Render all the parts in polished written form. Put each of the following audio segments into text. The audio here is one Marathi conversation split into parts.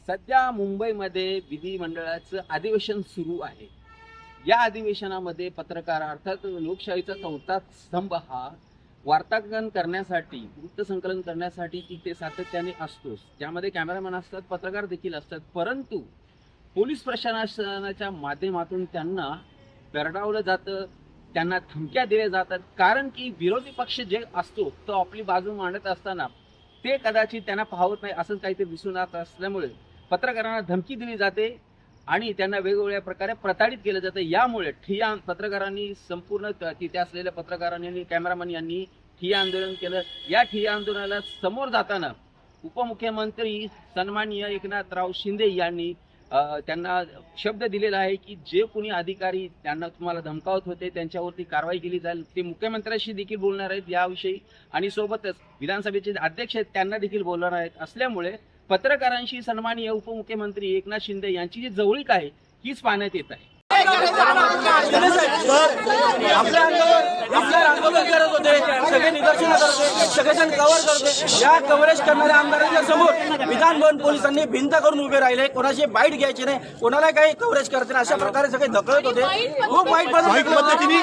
सध्या मुंबईमध्ये विधिमंडळाचं अधिवेशन सुरू आहे। या अधिवेशनामध्ये पत्रकार अर्थात लोकशाहीचा चौथा स्तंभ हा वार्तांकन करण्यासाठी वृत्तसंकलन करण्यासाठी इथे सातत्याने असतोच, ज्यामध्ये कॅमेरामॅन असतात, पत्रकार देखील असतात। परंतु पोलीस प्रशासनाच्या माध्यमातून त्यांना दरडावलं जातं, त्यांना धमक्या दिल्या जातात, कारण की विरोधी पक्ष जे असतो तो आपली बाजू मांडत असताना ते कदाचित त्यांना पाहत नाही असं काहीतरी दिसून येत असल्यामुळे पत्रकारांना धमकी दिली जाते आणि त्यांना वेगवेगळ्या प्रकारे प्रताडित केलं जातं। यामुळे ठिय्या पत्रकारांनी संपूर्ण तिथे असलेल्या पत्रकारांनी आणि कॅमेरामॅन यांनी ठिय्या आंदोलन केलं। या ठिय्या आंदोलनाला समोर जाताना उपमुख्यमंत्री सन्माननीय एकनाथराव शिंदे यांनी त्यांना शब्द दिलेला आहे की जे कोणी अधिकारी त्यांना तुम्हाला धमकावत होते त्यांच्यावरती कारवाई केली जाईल। ते मुख्यमंत्र्यांशी देखील बोलणार आहेत याविषयी आणि सोबतच विधानसभेचे अध्यक्ष आहेत त्यांना देखील बोलणार आहेत। असल्यामुळे पत्रकारांशी सन्माननीय उपमुख्यमंत्री एकनाथ शिंदे यांची जी जवळीक आहे हीच पाहण्यात येत आहे। आंदोलन करत होते, सगळे निदर्शन करत होते, सगळेजण कव्हर करते। या कव्हरेज करणाऱ्या आमदारांच्या समोर विधान भवन पोलिसांनी भिंत करून उभे राहिले, कोणाशी बाईट घ्यायची नाही, कोणाला काही कव्हरेज करते अशा प्रकारे सगळे ढकलत होते। खूप वाईट पद्धतीने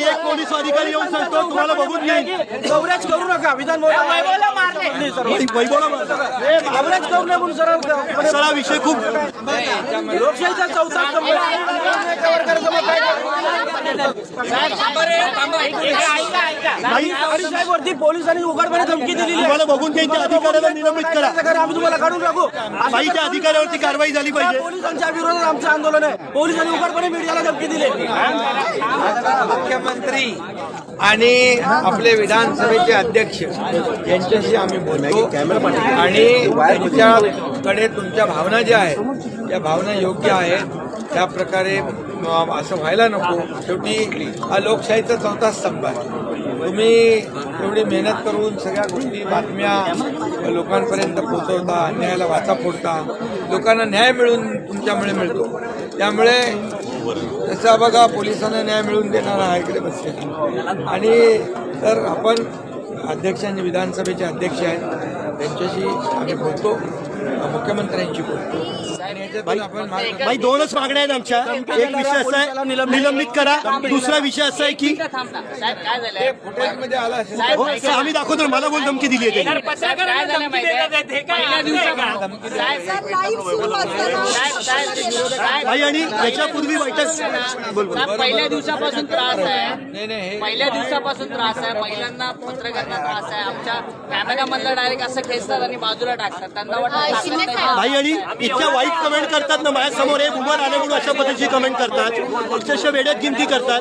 एक पोलीस अधिकारी येऊन सांगतो तुम्हाला बघून घेईल, कव्हरेज करू नका विधान भवन कव्हरेज करू नये म्हणून सरळ विषय खूप लोकशाहीचा चौथा स्तंभ साहेबवरती पोलिसांनी उघडपणे धमकी दिली, तुम्हाला बघून त्यांच्या अधिकाऱ्याला निलंबित करा, आम्ही तुम्हाला काढून टाकू। बाईच्या अधिकाऱ्यावरती कारवाई झाली पाहिजे। पोलिसांच्या विरोधात आमचं आंदोलन आहे। पोलिसांनी उघडपणे मीडियाला धमकी दिली। मुख्यमंत्री आणि आपले विधानसभेचे अध्यक्ष यांच्याशी आम्ही बोलतो आणि त्यांच्याकडे तुमच्या भावना ज्या आहेत त्या भावना योग्य आहेत, त्या प्रकारे असं व्हायला नको। शेवटी हा लोकशाहीचा चौथा स्तंभ आहे। तुम्ही एवढी मेहनत करून सगळ्या गोष्टी बातम्या लोकांपर्यंत पोहोचवता, अन्यायाला वाचा फोडता, लोकांना न्याय मिळून तुमच्यामुळे मिळतो। त्यामुळे जसं बघा पोलिसांना न्याय मिळवून देणारा हा इकडे बसले आणि तर आपण अध्यक्षांनी विधानसभेचे अध्यक्ष आहेत त्यांच्याशी आम्ही बोलतो, मुख्यमंत्र्यांशी बोलतो आणि याच्यातून आपण दोनच मागण्या आहेत आमच्या। एक विषय असा आहे निलंबित करा, दुसरा विषय असा आहे की फुटेजमध्ये आला असेल आम्ही दाखवतो मला बोल धमकी दिली आहे आणि याच्यापूर्वी पहिल्या दिवसापासून त्रास आहे, पहिल्या दिवसापासून त्रास आहे, महिलांना पत्रकारांना त्रास आहे। आमच्या कॅमेरामॅनला डायरेक्ट असं खेचतात आणि बाजूला टाकतात, त्यांना भाई आणि इतक्या वाईट कमेंट करतात ना, माझ्यासमोर एक उभं राहणे म्हणून अशा पद्धतीची कमेंट करतात, अक्षरशः वेड्यात गिनती करतात।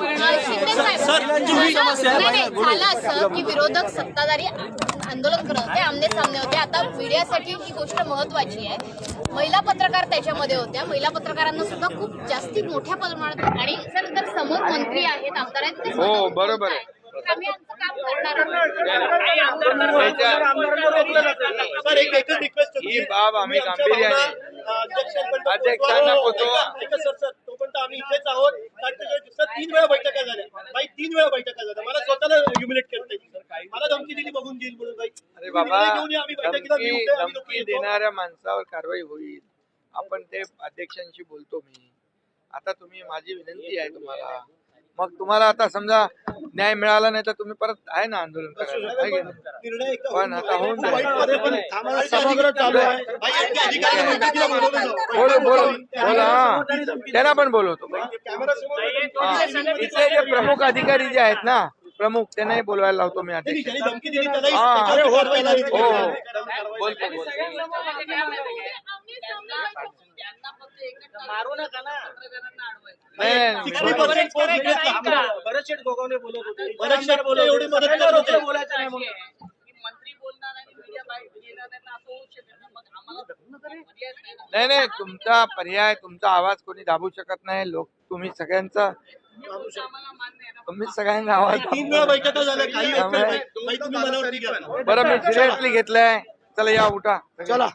सर झालं असं की विरोधक सत्ताधारी आंदोलन करत होते, आमने सामने होते। आता मीडियासाठी ही गोष्ट महत्वाची आहे। महिला पत्रकार त्याच्यामध्ये होत्या, महिला पत्रकारांना सुद्धा खूप जास्ती मोठ्या प्रमाणात आणि सर तर समोर मंत्री आहेत, आमदार आहेत, हो बरोबर आहे। आम्ही आमचं काम करणार ही बाब आम्ही गांभीर्याने अध्यक्षांना पोहोचवा। आम्ही इथेच आहोत, 3 वेळा बैठका झाल्या, बाई 3 वेळा बैठका झाल्या, मला स्वतःला ह्युमिलेट करते, मला धमकी दिली बघून घेईल म्हणून। बाई अरे बाबा, धमकी देणाऱ्या माणसावर कारवाई होईल, आपण ते अध्यक्षांशी बोलतो मी। आता तुम्ही माझी विनंती आहे तुम्हाला, मग तुम्हाला आता समजा न्याय मिळाला नाही तर तुम्ही परत आहे ना आंदोलन करायला, पण आता होऊन बोला त्यांना पण बोलवतो। इथले जे प्रमुख अधिकारी जे आहेत ना, प्रमुख त्यांनाही बोलवायला लावतो मी अध्यक्ष। मारू नका ना, भरतशेठ गोगावले बोलत होते, एवढी मदत बोलायचं नाही म्हणून मंत्री बोलणार आणि मीडिया बाईट घेणार त्यांना असं होऊ शकत नाही। मग आम्हाला नाही, तुमचा पर्याय, तुमचा आवाज कोणी दाबू शकत नाही। लोक तुम्ही सगळ्यांचा तुम्ही सगळ्यांना आवाज 3 वेळा बैठका झाल्या, काही बरं मी सिरियसली घेतलंय। चला या उठा, चला।